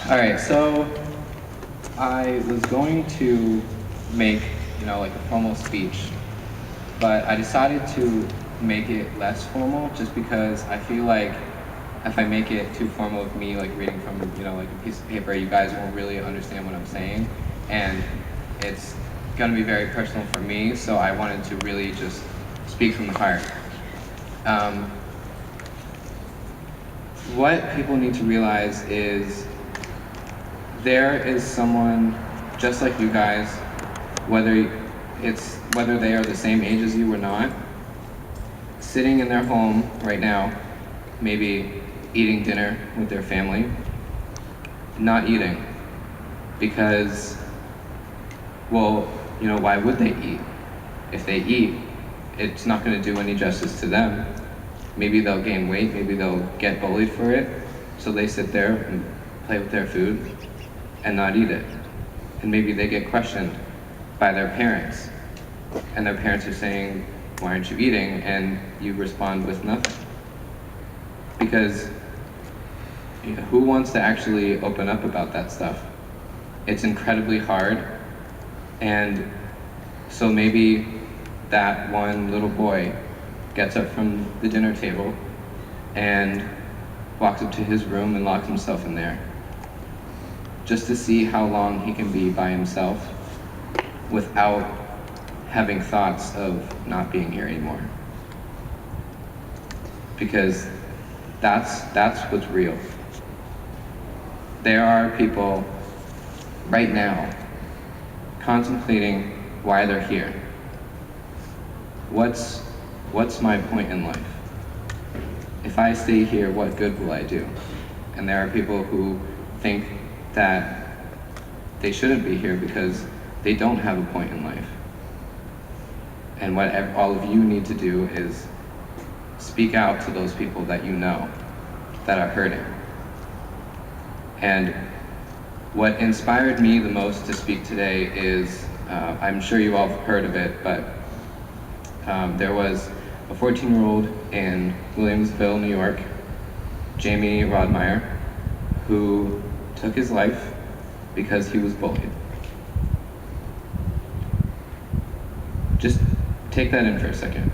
All right, so I was going to make, like a formal speech, but I decided to make it less formal just because I feel like if I make it too formal of me, like reading from, like a piece of paper, you guys won't really understand what I'm saying. And it's going to be very personal for me, so I wanted to really just speak from the heart. Um, what people need to realize is there is someone just like you guys, whether they are the same age as you or not, sitting in their home right now, maybe eating dinner with their family, not eating because, well, why would they eat? If they eat, it's not going to do any justice to them. Maybe they'll gain weight, maybe they'll get bullied for it, so they sit there and play with their food and not eat it. And maybe they get questioned by their parents, and their parents are saying, why aren't you eating? And you respond with nothing. Because who wants to actually open up about that stuff? It's incredibly hard. And so maybe that one little boy gets up from the dinner table and walks up to his room and locks himself in there just to see how long he can be by himself without having thoughts of not being here anymore. Because that's what's real. There are people right now contemplating why they're here. What's my point in life? If I stay here, what good will I do? And there are people who think that they shouldn't be here because they don't have a point in life. And what all of you need to do is speak out to those people that you know that are hurting. And what inspired me the most to speak today is, I'm sure you all have heard of it, but there was a 14-year-old in Williamsville, New York, Jamey Rodemeyer, who took his life because he was bullied. Just take that in for a second.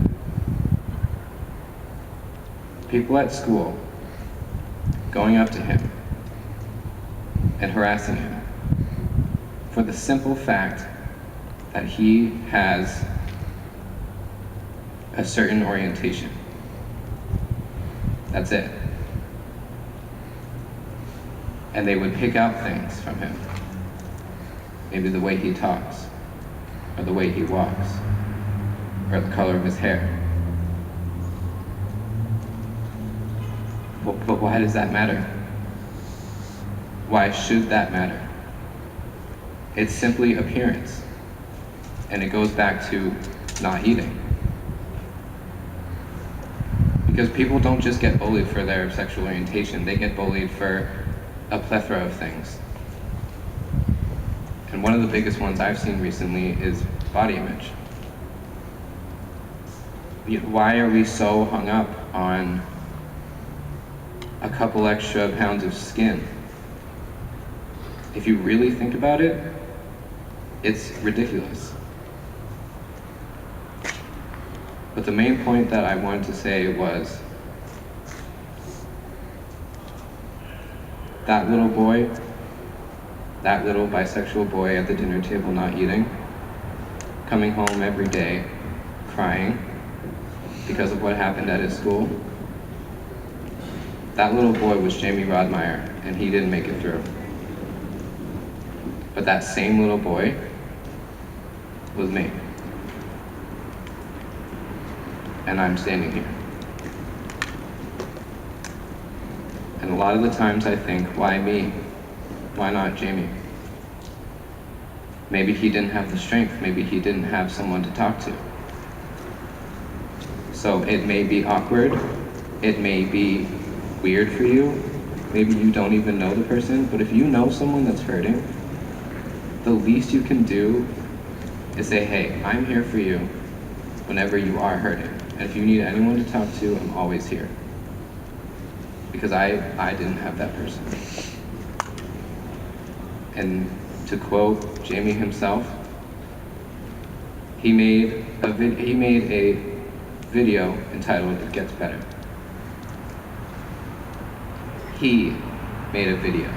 People at school going up to him and harassing him for the simple fact that he has a certain orientation. That's it. And they would pick out things from him. Maybe the way he talks, or the way he walks, or the color of his hair. But why does that matter? Why should that matter? It's simply appearance. And it goes back to not eating. Because people don't just get bullied for their sexual orientation, they get bullied for a plethora of things. And one of the biggest ones I've seen recently is body image. Why are we so hung up on a couple extra pounds of skin? If you really think about it, it's ridiculous. But the main point that I wanted to say was that little boy, that little bisexual boy at the dinner table not eating, coming home every day crying because of what happened at his school, that little boy was Jamey Rodemeyer, and he didn't make it through. But that same little boy was me. And I'm standing here. And a lot of the times I think, why me? Why not Jamey? Maybe he didn't have the strength, maybe he didn't have someone to talk to. So it may be awkward, it may be weird for you, maybe you don't even know the person, but if you know someone that's hurting, the least you can do is say, hey, I'm here for you whenever you are hurting. And if you need anyone to talk to, I'm always here. Because I didn't have that person. And to quote Jamey himself, he made a video entitled "It Gets Better." He made a video